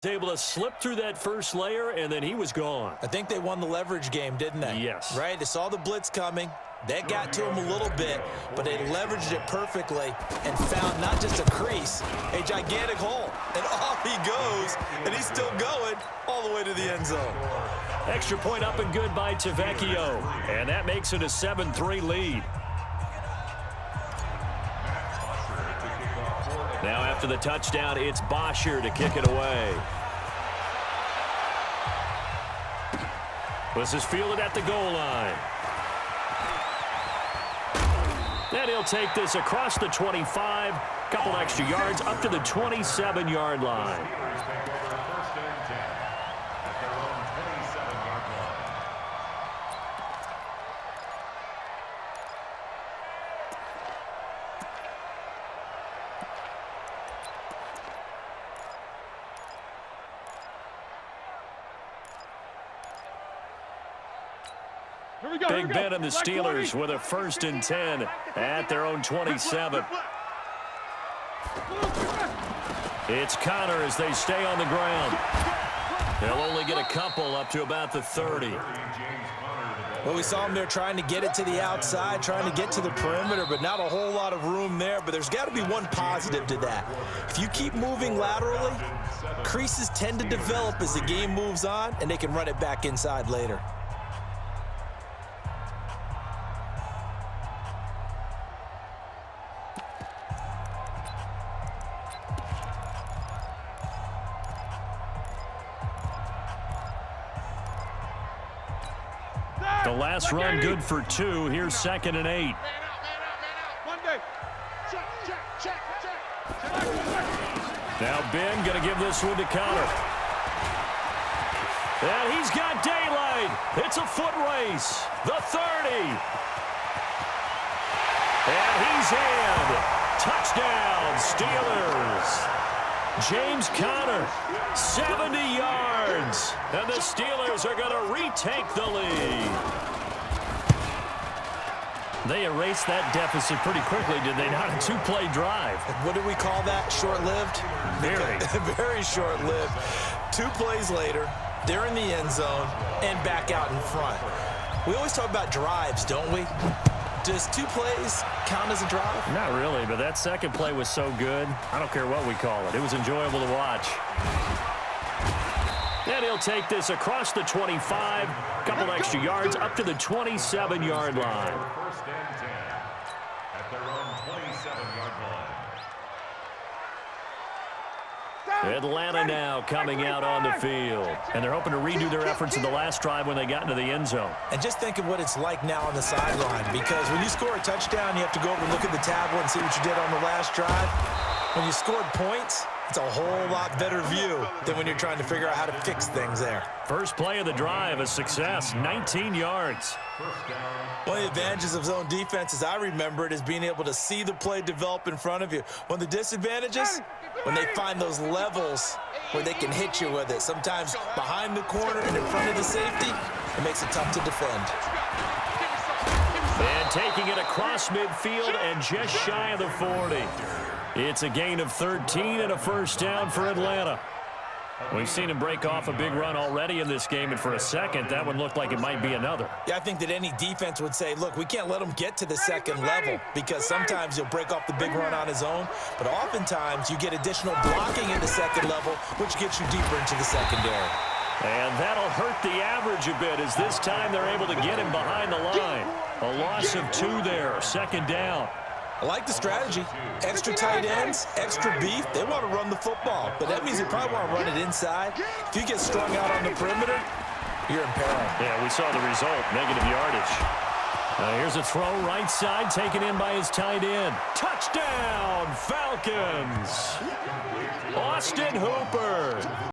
Able to slip through that first layer, and then he was gone. I think they won the leverage game, didn't they? Yes. Right? They saw the blitz coming. That got to him a little bit, but they leveraged it perfectly and found not just a crease, a gigantic hole. And off he goes, and he's still going all the way to the end zone. Extra point up and good by Tavecchio, and that makes it a 7-3 lead. Now after the touchdown, it's Bosher to kick it away. This is fielded at the goal line. And he'll take this across the 25, couple extra yards up to the 27-yard line. Big Ben and the Steelers with a 1st and 10 at their own 27. It's Connor as they stay on the ground. They'll only get a couple up to about the 30. Well, we saw him there trying to get it to the outside, trying to get to the perimeter, but not a whole lot of room there. But there's got to be one positive to that. If you keep moving laterally, creases tend to develop as the game moves on, and they can run it back inside later. The last run good for 2. Here's 2nd and 8. Now Ben going to give this one to Connor. And he's got daylight. It's a foot race. The 30. And he's in. Touchdown, Steelers. James Conner, 70 yards. And the Steelers are going to retake the lead. They erased that deficit pretty quickly, did they not? A 2-play drive. What do we call that? Short-lived? Very. Very short-lived. 2 plays later, they're in the end zone and back out in front. We always talk about drives, don't we? Does 2 plays count as a drive? Not really, but that second play was so good. I don't care what we call it. It was enjoyable to watch. And he'll take this across the 25, couple extra yards up to the 27-yard line. First and 10 at their own 27-yard line. Atlanta now coming out on the field. And they're hoping to redo their efforts in the last drive when they got into the end zone. And just think of what it's like now on the sideline, because when you score a touchdown, you have to go over and look at the tablet and see what you did on the last drive. When you scored points, it's a whole lot better view than when you're trying to figure out how to fix things there. First play of the drive, a success, 19 yards. One of the advantages of zone defense, as I remember it, is being able to see the play develop in front of you. One of the disadvantages, when they find those levels where they can hit you with it, sometimes behind the corner and in front of the safety, it makes it tough to defend. And taking it across midfield and just shy of the 40. It's a gain of 13 and a first down for Atlanta. We've seen him break off a big run already in this game, and for a second, that one looked like it might be another. Yeah, I think that any defense would say, look, we can't let him get to the second level, because sometimes he'll break off the big run on his own, but oftentimes you get additional blocking in the second level, which gets you deeper into the secondary. And that'll hurt the average a bit, as this time they're able to get him behind the line. A loss of 2 there, 2nd down. I like the strategy. Extra tight ends, extra beef. They want to run the football, but that means they probably want to run it inside. If you get strung out on the perimeter, you're in peril. Yeah, we saw the result, negative yardage. Here's a throw right side, taken in by his tight end. Touchdown, Falcons! Austin Hooper.